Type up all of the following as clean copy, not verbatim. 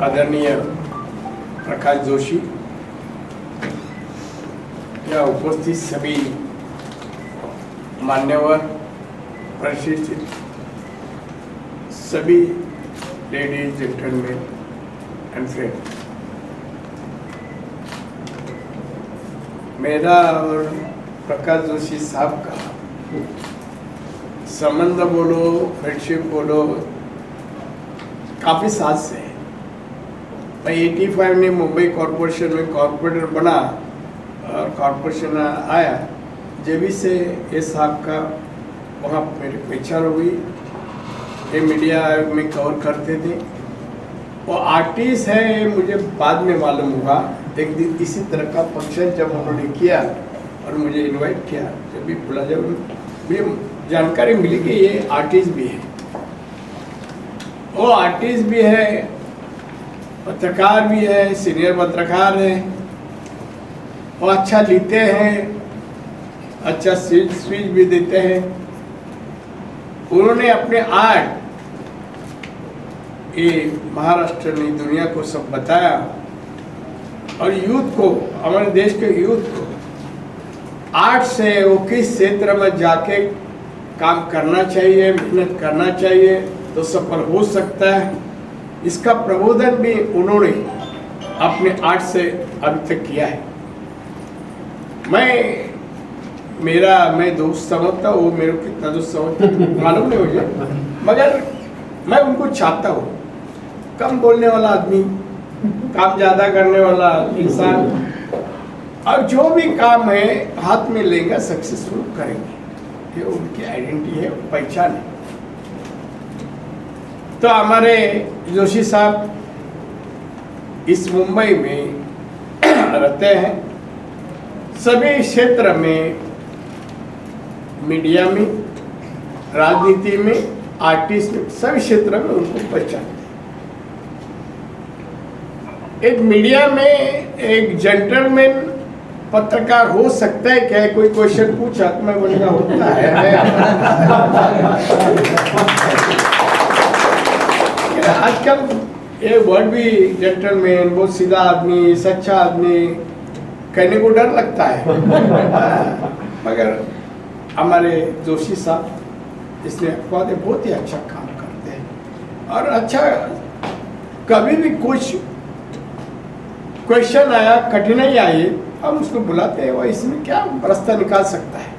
आदरणीय प्रकाश जोशी या उपस्थित सभी मान्यवर, प्रशिक्षित सभी लेडीज, जेंटलमैन एंड फ्रेंड, मेरा और प्रकाश जोशी साहब का संबंध बोलो, फ्रेंडशिप बोलो, काफ़ी साल से है। मैं 85 में मुंबई कॉरपोरेशन में कॉरपोरेटर बना और कॉरपोरेशन आया, जब से ये साहब का वहाँ मेरी पहचान हुई। ये मीडिया में कवर करते थे। वो आर्टिस्ट है, मुझे बाद में मालूम हुआ। एक दिन इसी तरह का फंक्शन जब उन्होंने किया और मुझे इनवाइट किया, जब भी बुला, जब मुझे जानकारी मिली कि ये आर्टिस्ट भी है। वो आर्टिस्ट भी है, पत्रकार भी है, सीनियर पत्रकार है। वो अच्छा लिखते हैं, अच्छा स्पीच भी देते हैं। उन्होंने अपने आर्ट ये महाराष्ट्र ने दुनिया को सब बताया और यूथ को, हमारे देश के यूथ को आर्ट से वो किस क्षेत्र में जाके काम करना चाहिए, मेहनत करना चाहिए तो सफल हो सकता है। इसका प्रबोधन भी उन्होंने अपने आर्ट से अभी तक किया है। मैं दोस्त समझता हूँ, वो मेरे को कितना दोस्त समझता मालूम नहीं मुझे, मगर मैं उनको चाहता हूँ। कम बोलने वाला आदमी, काम ज़्यादा करने वाला इंसान, और जो भी काम है हाथ में लेगा, सक्सेसफुल करेंगे। ये उनकी आइडेंटिटी है, पहचान है। तो हमारे जोशी साहब इस मुंबई में रहते हैं। सभी क्षेत्र में, मीडिया में, राजनीति में, आर्टिस्ट में, सभी क्षेत्र में उनको पहचानते हैं। एक मीडिया में एक जेंटलमैन पत्रकार हो सकता है क्या? कोई क्वेश्चन पूछा तो मैं बोलेगा होता है। आजकल ये वर्ड भी जेंटलमैन, बहुत सीधा आदमी, सच्चा आदमी कहने को डर लगता है। मगर हमारे जोशी साहब इसलिए बहुत ही अच्छा काम करते हैं। और अच्छा, कभी भी कुछ क्वेश्चन आया, कठिनाई आई, हम उसको बुलाते हैं, वो इसमें क्या रास्ता निकाल सकता है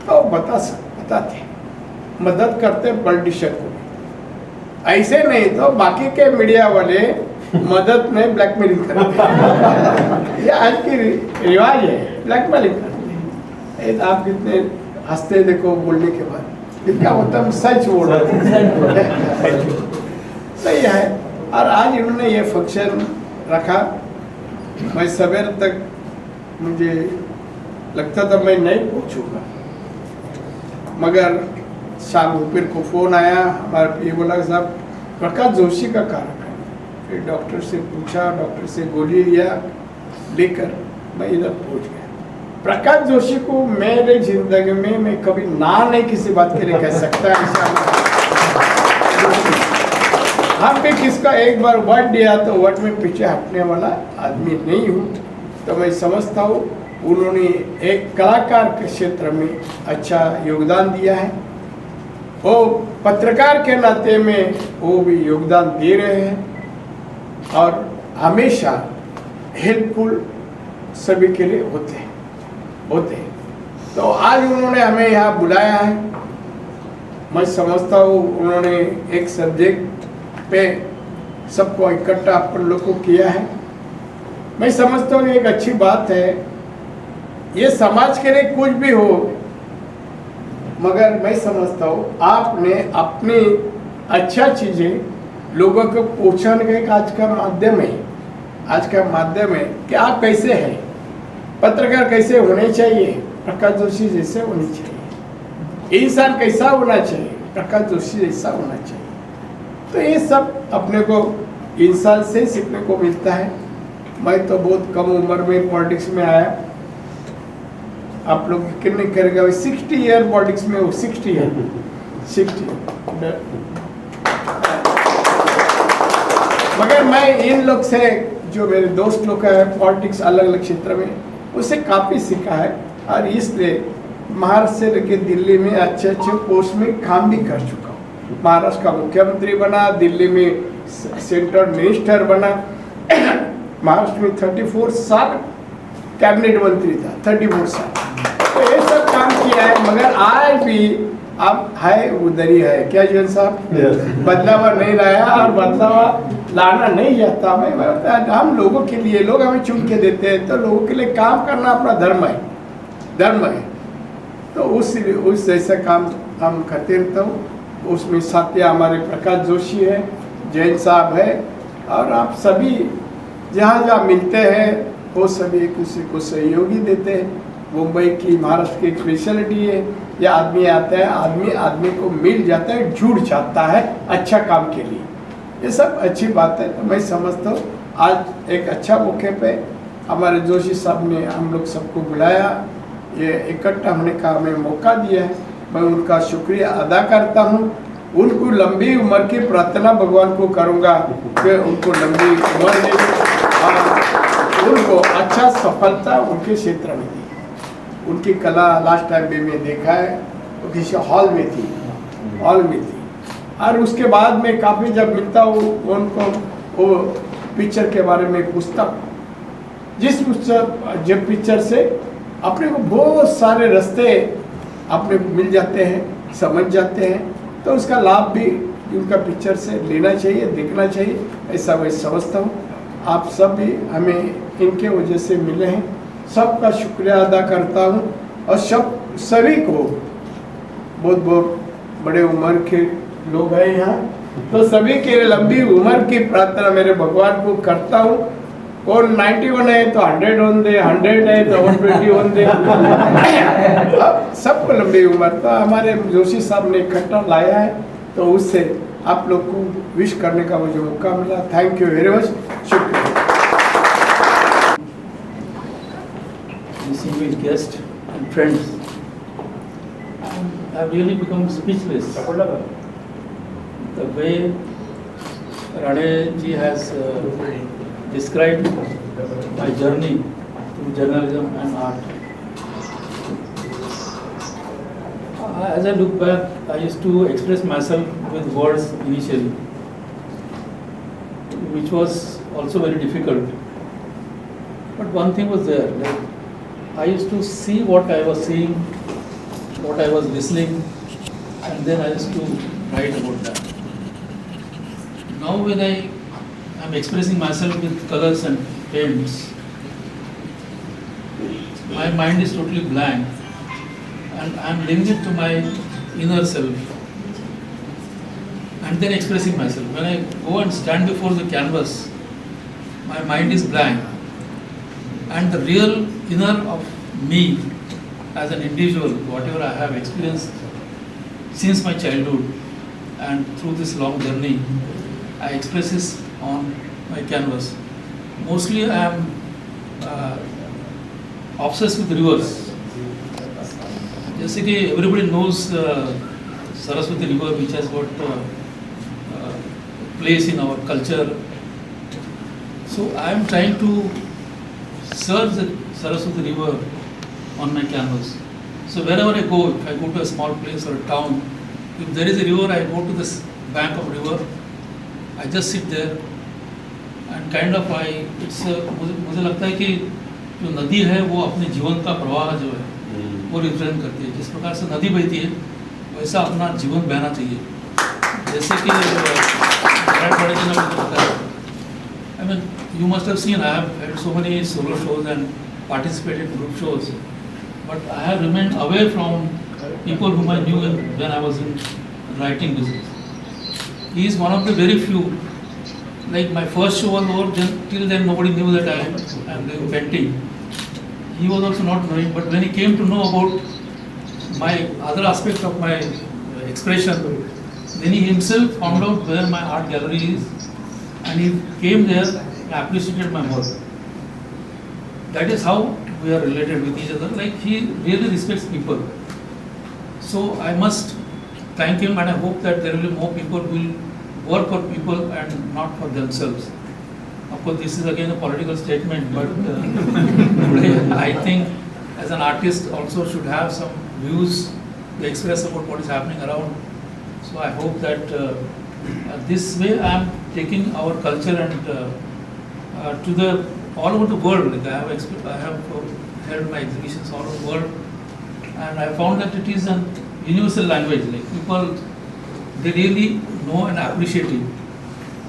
तो बताते हैं, मदद करते हैं पॉलिटिशियन को। ऐसे नहीं तो बाकी के मीडिया वाले मदद में ब्लैकमेलिंग करते हैं। ये आज की रिवाज है, ब्लैकमेलिंग करते हैं। आप कितने हंसते देखो बोलने के बाद, कितना होता है सच बोल रहे सही है। और आज इन्होंने ये फंक्शन रखा। मैं सवेर तक मुझे लगता था मैं नहीं पहुंचूंगा, मगर शाम को फिर को फोन आया हमारे, ये बोला साहब प्रकाश जोशी का कार्यक्रम है। फिर डॉक्टर से पूछा, डॉक्टर से गोली लिया, लेकर मैं इधर पहुंच गया। प्रकाश जोशी को मेरे जिंदगी में मैं कभी ना नहीं किसी बात के लिए कह सकता। हम भी किसका एक बार वर्ड दिया तो वर्ड में पीछे हटने वाला आदमी नहीं हूँ। तो मैं समझता हूँ उन्होंने एक कलाकार के क्षेत्र में अच्छा योगदान दिया है। वो पत्रकार के नाते में वो भी योगदान दे रहे हैं और हमेशा हेल्पफुल सभी के लिए होते हैं। तो आज उन्होंने हमें यहाँ बुलाया है। मैं समझता हूँ उन्होंने एक सब्जेक्ट पे सबको इकट्ठा अपन लोग को किया है। मैं समझता हूँ एक अच्छी बात है। ये समाज के लिए कुछ भी हो, मगर मैं समझता हूँ आपने अपनी अच्छा चीज़ें लोगों को पहुँचाने का एक आज का माध्यम है। आज का माध्यम है कि आप कैसे हैं, पत्रकार कैसे होने चाहिए, प्रकाश जोशी जैसे होने चाहिए, इंसान कैसा होना चाहिए, प्रकाश जोशी जैसा होना चाहिए। तो ये सब अपने को इंसान से सीखने को मिलता है। मैं तो बहुत कम उम्र में पॉलिटिक्स में आया, आप लोग यकीन नहीं करेगा, 60 ईयर पॉलिटिक्स में हो, 60 ईयर 60। मगर मैं इन लोग से, जो मेरे दोस्त लोग हैं पॉलिटिक्स अलग अलग क्षेत्र में, उससे काफ़ी सीखा है। और इसलिए महाराष्ट्र से लेकर दिल्ली में अच्छे अच्छे पोस्ट में काम भी कर चुका हूँ। महाराष्ट्र का मुख्यमंत्री बना, दिल्ली में सेंट्रल मिनिस्टर बना, महाराष्ट्र में 34 साल कैबिनेट मंत्री था, 34 साल। तो ये सब काम किया है। मगर आज भी अब है उधर ही है, क्या जीवन साहब, बदलावा नहीं लाया और बदलावा लाना नहीं चाहता मैं। हम लोगों के लिए, लोग हमें चुन के देते हैं, तो लोगों के लिए काम करना अपना धर्म है, धर्म है। तो उस जैसा काम हम करते रहता हूँ। उसमें साथी हमारे प्रकाश जोशी है, जैन साहब है, और आप सभी जहाँ जहाँ मिलते हैं वो सभी एक दूसरे को सहयोगी देते हैं। मुंबई की, महाराष्ट्र की एक स्पेशलिटी है, ये आदमी आता है, आदमी को मिल जाता है, जुड़ जाता है अच्छा काम के लिए। ये सब अच्छी बात है। तो मैं समझता हूँ आज एक अच्छा मौके पे हमारे जोशी साहब ने हम लोग सबको बुलाया, ये इकट्ठा होने का हमें मौका दिया है। मैं उनका शुक्रिया अदा करता हूँ। उनको लंबी उम्र की प्रार्थना भगवान को करूँगा कि उनको लंबी उम्र दे और उनको अच्छा सफलता उनके क्षेत्र में दी। उनकी कला लास्ट टाइम भी मैं देखा है, वो किसी हॉल में थी, और उसके बाद में काफ़ी जब मिलता हूँ उनको, वो पिक्चर के बारे में पूछता हूँ, जब पिक्चर से अपने को बहुत सारे रास्ते अपने मिल जाते हैं, समझ जाते हैं। तो उसका लाभ भी उनका पिक्चर से लेना चाहिए, देखना चाहिए, ऐसा मैं समझता हूँ। आप सब भी हमें इनके वजह से मिले हैं, सबका शुक्रिया अदा करता हूँ। और सभी को, बहुत बहुत बड़े उम्र के लोग हैं यहाँ, तो सभी के लिए लंबी उम्र की प्रार्थना मेरे भगवान को करता हूँ। कौन 91 है तो 100 होने दे, 100 है तो 120 होने दे। अब सबको लंबी उम्र। तो हमारे जोशी साहब ने इकट्ठा लाया है, तो उससे आप लोग को विश करने का मुझे मौका मिला। थैंक यू वेरी मच, शुक्रिया। Distinguished guests and friends, I have really become speechless. The way Rane ji has described my journey through journalism and art. As I look back, I used to express myself with words initially, which was also very difficult. But one thing was there, like I used to see what I was seeing, what I was listening, and then I used to write about that. Now when I am expressing myself with colors and paints, my mind is totally blank, and I am linking it to my inner self, and then expressing myself. When I go and stand before the canvas, my mind is blank, and the real inner of me as an individual, whatever I have experienced since my childhood and through this long journey, I express this on my canvas. Mostly I am obsessed with rivers. जैसे कि everybody knows Saraswati River, which has got place in our culture. So I am trying to search the Saraswati River on my canvas. So wherever I go, if I go to a small place or a town, if there is a river, I go to this bank of river. I just sit there and kind of मुझे लगता है कि जो नदी है वो अपने जीवन का प्रवाह जो है वो रिप्रेजेंट करती है। जिस प्रकार से नदी बहती है वैसा अपना जीवन बहना चाहिए। जैसे कि बड़े दिन में बताया, I mean, you must have seen I have had so many solo shows and participated in group shows, but I have remained away from people whom I knew when I was in writing business. He is one of the very few like my first show was over, till then nobody knew that I am doing painting. He was also not knowing, but when he came to know about my other aspect of my expression, then he himself found out where my art gallery is, and he came there and appreciated my work. That is how we are related with each other. Like, he really respects people. So I must thank him, and I hope that there will be more people who will work for people and not for themselves. Of course, this is again a political statement, but today I think as an artist also should have some views to express about what is happening around. So I hope that this way I am taking our culture and to the all over the world. Like I have held my exhibitions all over the world, and I found that it is an universal language. Like, people, they really know and appreciate it.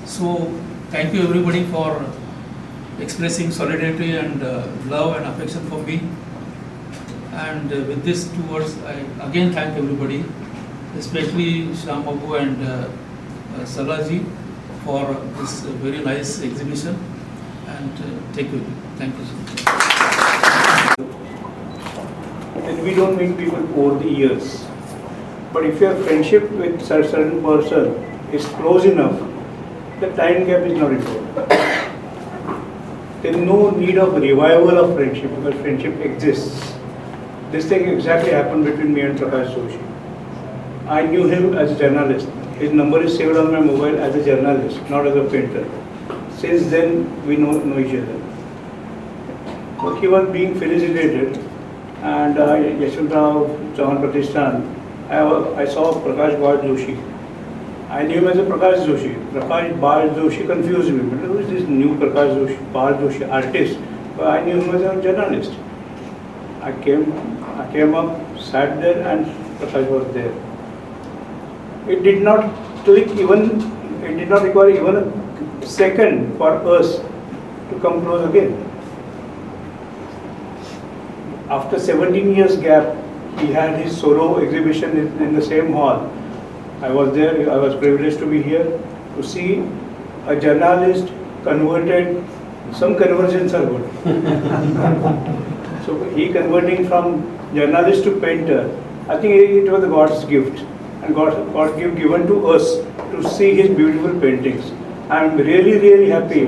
So thank you everybody for expressing solidarity and love and affection for me. And with these two words, I again thank everybody, especially Shyam Babu and Salaji, for this very nice exhibition. And take it. Thank you so much. And we don't meet people over the years. But if your friendship with a certain person is close enough, the time gap is not important. There is no need of revival of friendship because friendship exists. This thing exactly happened between me and Prakash Joshi. I knew him as a journalist. His number is saved on my mobile as a journalist, not as a painter. Since then, we know each other. So he was being felicitated, and Yashwantrao Chauhan Pratishthan, I saw Prakash Bal Joshi. I knew him as a Prakash Joshi. Prakash Bal Joshi confused me. But who is this new Prakash Joshi, Bal Joshi artist? But I knew him as a journalist. I came up, sat there, and Prakash was there. It did not require even a second for us to come close again. After 17 years gap, he had his solo exhibition in the same hall. I was there, I was privileged to be here to see a journalist converted. Some conversions are good. So he converting from journalist to painter, I think it was God's gift, and God's gift given to us to see his beautiful paintings. I am really, really happy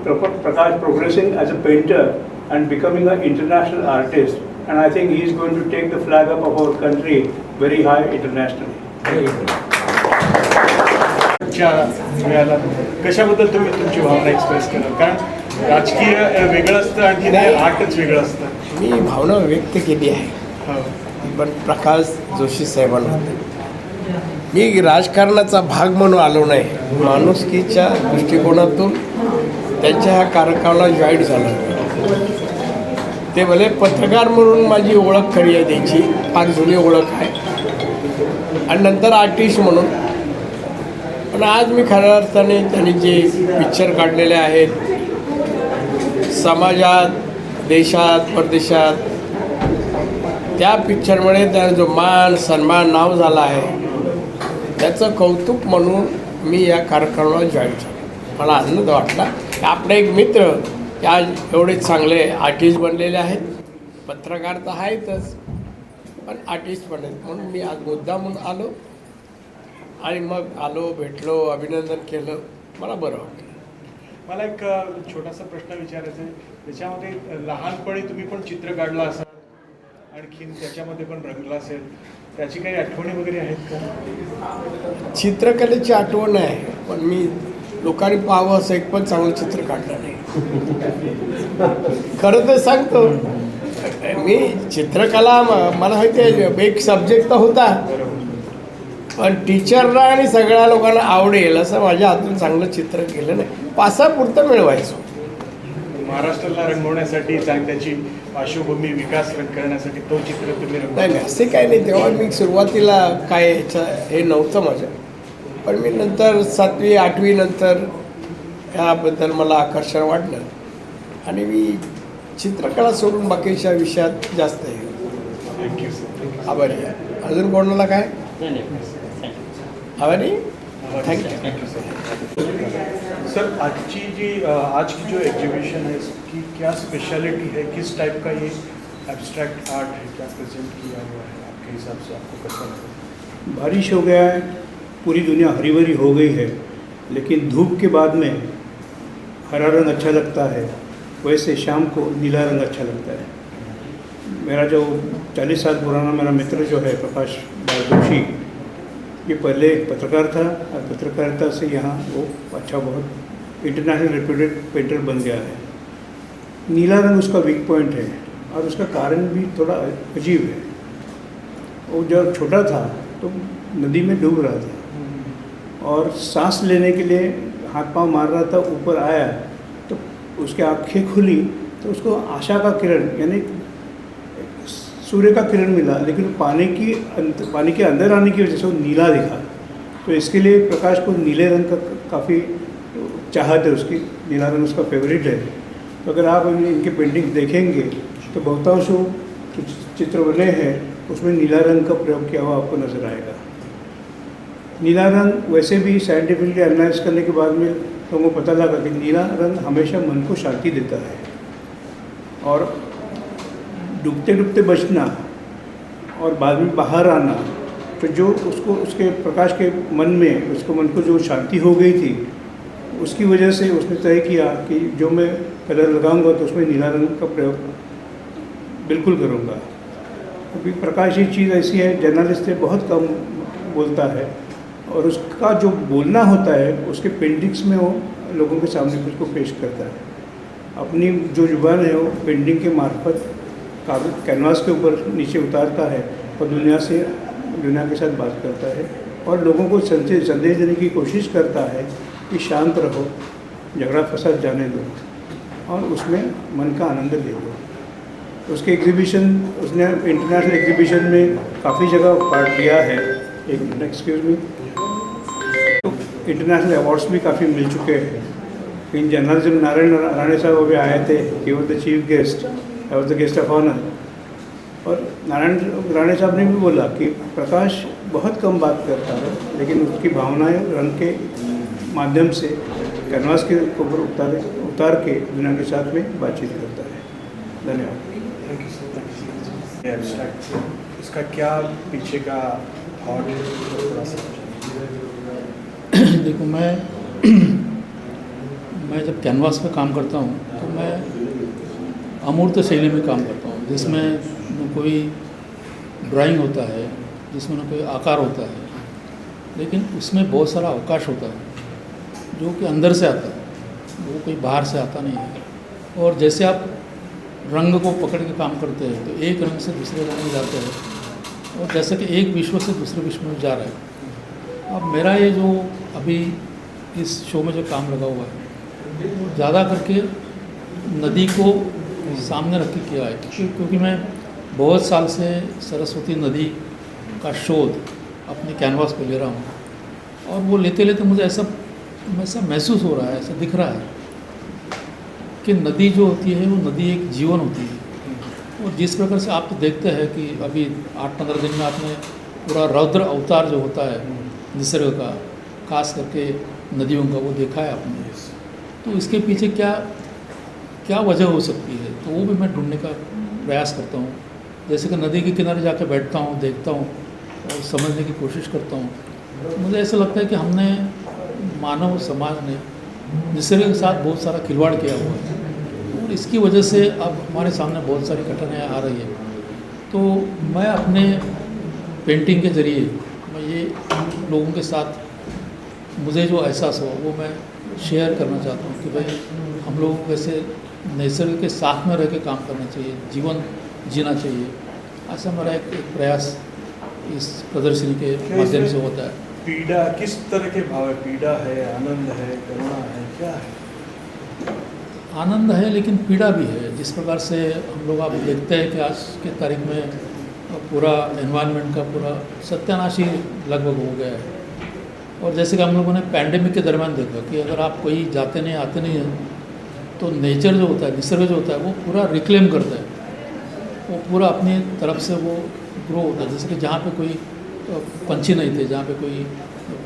Prakash progressing as a painter and becoming an international artist, and I think he is going to take the flag up of our country very high internationally. वेळेला कशाबद्दल तुम्ही तुमची भावना express कराल? कारण राजकीय वेगळं असतं आणि आर्टच वेगळं असतं. मी भावना व्यक्त केली आहे, हो. पण प्रकाश जोशी साहेबांबद्दल मी राजकारणाचा भाग म्हणून आलो नाही, माणुसकीच्या दृष्टिकोनातून त्यांच्या ह्या कार्यक्रमाला जॉईन झालो. ते भले पत्रकार म्हणून माझी ओळख खरी आहे, त्यांची फार जुनी ओळख आहे, आणि नंतर आर्टिस्ट म्हणून. पण आज मी खऱ्या अर्थाने त्यांनी जे पिक्चर काढलेले आहेत समाजात, देशात, परदेशात, त्या पिक्चरमुळे त्यांना जो मान सन्मान नाव झाला आहे, त्याचं कौतुक म्हणून मी या कार्यक्रमाला जॉईन झालो. मला आनंद वाटला. आपले एक मित्र आज एवढे चांगले आर्टिस्ट बनलेले आहेत, पत्रकार तर आहेतच, पण आर्टिस्ट पण आहेत. म्हणून मी आज मुद्दामून आलो आणि मग आलो, भेटलो, अभिनंदन केलं. मला बरं वाटलं. मला एक छोटासा प्रश्न विचारायचा आहे. त्याच्यामध्ये लहानपणी तुम्ही पण चित्र काढलं असाल, आणखीन त्याच्यामध्ये पण रंगला असेल, त्याची काही आठवणी वगैरे आहेत का? चित्रकलेची आठवण आहे, पण मी लोकांनी पाहावं असं एक पण चांगलं चित्र काढलं नाही. खरं तर सांगतो, मी चित्रकला मला माहिती आहे एक सब्जेक्ट तर होता, पण टीचरला आणि सगळ्या लोकांना आवडेल असं माझ्या हातून चांगलं चित्र केलं नाही. पासापुरतं मिळवायचो. महाराष्ट्राला रंगवण्यासाठी त्याची पार्श्वभूमी विकास करण्यासाठी तो चित्र तुम्ही नाही असे काही नाही. तेव्हा मी सुरुवातीला काय हे नव्हतं माझं, पण मी नंतर 7वी 8वी नंतर ह्याबद्दल मला आकर्षण वाटलं आणि मी चित्रकला सोडून बाकीच्या विषयात जास्त आहे. Thank you sir. आभारी आहे. अजून कोणाला काय आभारी? थँक्यू. Thank you sir. सर आजची जी आज की जो एग्जीबिशन है इसकी क्या स्पेशलिटी है, किस टाइप का ये एब्स्ट्रैक्ट आर्ट है, क्या प्रेजेंट किया हुआ है आपके हिसाब से, आपको कैसा लगता बारिश हो गया है, पूरी दुनिया हरी भरी हो गई है, लेकिन धूप के बाद में हरा रंग अच्छा लगता है, वैसे शाम को नीला रंग अच्छा लगता है। मेरा जो 40 साल पुराना मेरा मित्र जो है प्रकाश जोशी, ये पहले एक पत्रकार था और पत्रकारिता से यहाँ वो अच्छा बहुत इंटरनेशनल रेप्यूटेड पेंटर बन गया है। नीला रंग उसका वीक पॉइंट है और उसका कारण भी थोड़ा अजीब है। वो जब छोटा था तो नदी में डूब रहा था और सांस लेने के लिए हाथ पांव मार रहा था, ऊपर आया तो उसकी आँखें खुली तो उसको आशा का किरण यानी सूर्य का किरण मिला, लेकिन पानी के अंदर आने की वजह से वो नीला दिखा। तो इसके लिए प्रकाश को नीले रंग का काफ़ी चाहत है, उसकी नीला रंग उसका फेवरेट है। तो अगर आप इनके पेंटिंग देखेंगे तो बहुतांश जो चित्र बने हैं उसमें नीला रंग का प्रयोग किया हुआ आपको नज़र आएगा। नीला रंग वैसे भी साइंटिफिकली एनालाइज करने के बाद में लोगों को पता लगा कि नीला रंग हमेशा मन को शांति देता है और डूबते डूबते बचना और बाद में बाहर आना, तो जो उसको उसके प्रकाश के मन में उसको मन को जो शांति हो गई थी उसकी वजह से उसने तय किया कि जो मैं कलर लगाऊंगा तो उसमें नीला रंग का प्रयोग बिल्कुल करूंगा। क्योंकि प्रकाश ये चीज़ ऐसी है, जर्नलिस्ट से बहुत कम बोलता है और उसका जो बोलना होता है उसके पेंटिंग्स में वो लोगों के सामने कुछ को पेश करता है। अपनी जो जुबान है वो पेंटिंग के मार्फत कागज कैनवास के ऊपर नीचे उतारता है और दुनिया के साथ बात करता है और लोगों को संदेश देने की कोशिश करता है कि शांत रहो, झगड़ा फसाद जाने दो और उसमें मन का आनंद ले लो। उसके एग्जीबिशन, उसने इंटरनेशनल एग्जीबिशन में काफ़ी जगह पार्ट लिया है। एक मिनट, एक्सक्यूज मी। तो इंटरनेशनल अवार्ड्स भी काफ़ी मिल चुके हैं। इन जनरल जब नारायण राणे साहब अभी आए थे, he was the chief guest, I was the guest of honour. और नारायण राणे साहब ने भी बोला कि प्रकाश बहुत कम बात करता है, लेकिन उसकी भावनाएं रंग के माध्यम से कैनवास के ऊपर उतार के दुनिया के साथ में बातचीत करता है। धन्यवाद। है? थैंक यू एब्स्ट्रैक्ट, इसका क्या पीछे का थॉट है, थोड़ा सा देखो, मैं जब कैनवास पे काम करता हूँ तो मैं अमूर्त शैली में काम करता हूँ, जिसमें न कोई ड्राइंग होता है, जिसमें न कोई आकार होता है, लेकिन उसमें बहुत सारा अवकाश होता है जो कि अंदर से आता है, वो कोई बाहर से आता नहीं है। और जैसे आप रंग को पकड़ के काम करते हैं तो एक रंग से दूसरे रंग में जाते हैं और जैसे कि एक विश्व से दूसरे विश्व में जा रहा है। अब मेरा ये जो अभी इस शो में जो काम लगा हुआ है वो ज़्यादा करके नदी को सामने रख के किया है, क्योंकि मैं बहुत साल से सरस्वती नदी का शोध अपने कैनवास पे ले रहा हूँ और वो लेते लेते मुझे ऐसा महसूस हो रहा है, ऐसा दिख रहा है कि नदी जो होती है वो नदी एक जीवन होती है। और जिस प्रकार से आप तो देखते हैं कि अभी 8-15 दिन में आपने पूरा रौद्र अवतार जो होता है निसर्ग का, खास करके नदियों का, वो देखा है आपने। तो इसके पीछे क्या वजह हो सकती है, तो वो भी मैं ढूंढने का प्रयास करता हूँ। जैसे कि नदी के किनारे जाकर बैठता हूँ, देखता हूँ और समझने की कोशिश करता हूँ। मुझे ऐसा लगता है कि हमने, मानव समाज ने निसर्ग के साथ बहुत सारा खिलवाड़ किया हुआ है और इसकी वजह से अब हमारे सामने बहुत सारी कठिनाइयाँ आ रही है। तो मैं अपने पेंटिंग के ज़रिए मैं ये लोगों के साथ मुझे जो एहसास हुआ वो मैं शेयर करना चाहता हूँ कि भाई हम लोगों को वैसे निसर्ग के साथ में रह के काम करना चाहिए, जीवन जीना चाहिए। ऐसा मेरा एक प्रयास इस प्रदर्शनी के माध्यम से होता है। पीड़ा किस तरह के भाव है? पीड़ा है, आनंद है, करुणा है, क्या है? आनंद है लेकिन पीड़ा भी है। जिस प्रकार से हम लोग आप देखते हैं कि आज के तारीख में पूरा एनवायरनमेंट का पूरा सत्यानाश ही लगभग हो गया है। और जैसे कि हम लोगों ने पैंडेमिक के दरमियान देखा कि अगर आप कोई आते नहीं हैं तो नेचर जो होता है, निसर्ग जो होता है, वो पूरा रिक्लेम करता है, वो पूरा अपनी तरफ से वो ग्रो होता है। जैसे कि जहाँ पे कोई पंछी नहीं थे, जहाँ पे कोई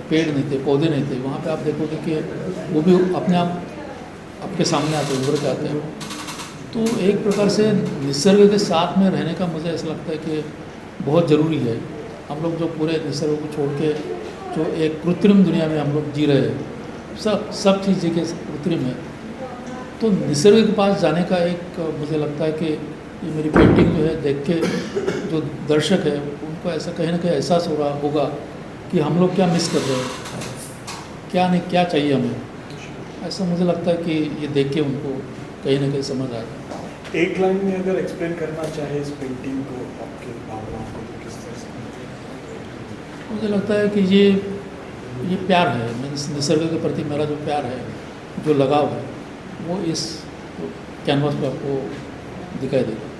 पेड़ नहीं थे, पौधे नहीं थे, वहाँ पे आप देखोगे कि वो भी अपने आप आपके सामने आते हैं, उभर के आते हैं। तो एक प्रकार से निसर्ग के साथ में रहने का मुझे ऐसा लगता है कि बहुत ज़रूरी है। हम लोग जो पूरे निसर्ग को छोड़ के जो एक कृत्रिम दुनिया में हम लोग जी रहे हैं, सब चीज़ देखिए कृत्रिम है। तो निसर्ग के पास जाने का एक मुझे लगता है कि ये मेरी पेंटिंग जो है देख के जो दर्शक है उनको ऐसा कहीं ना कहीं एहसास हो रहा होगा कि हम लोग क्या मिस कर रहे हैं, क्या नहीं, क्या चाहिए हमें। ऐसा मुझे लगता है कि ये देख के उनको कहीं ना कहीं समझ आ जाए। एक लाइन में अगर एक्सप्लेन करना चाहे इस पेंटिंग को, आपके भावनाओं को, तो किस तरह से? मुझे लगता है कि ये प्यार है, मीन्स निसर्ग के प्रति मेरा जो प्यार है, जो लगाव है, वो इस कैनवास पे आपको दिखाई देगा।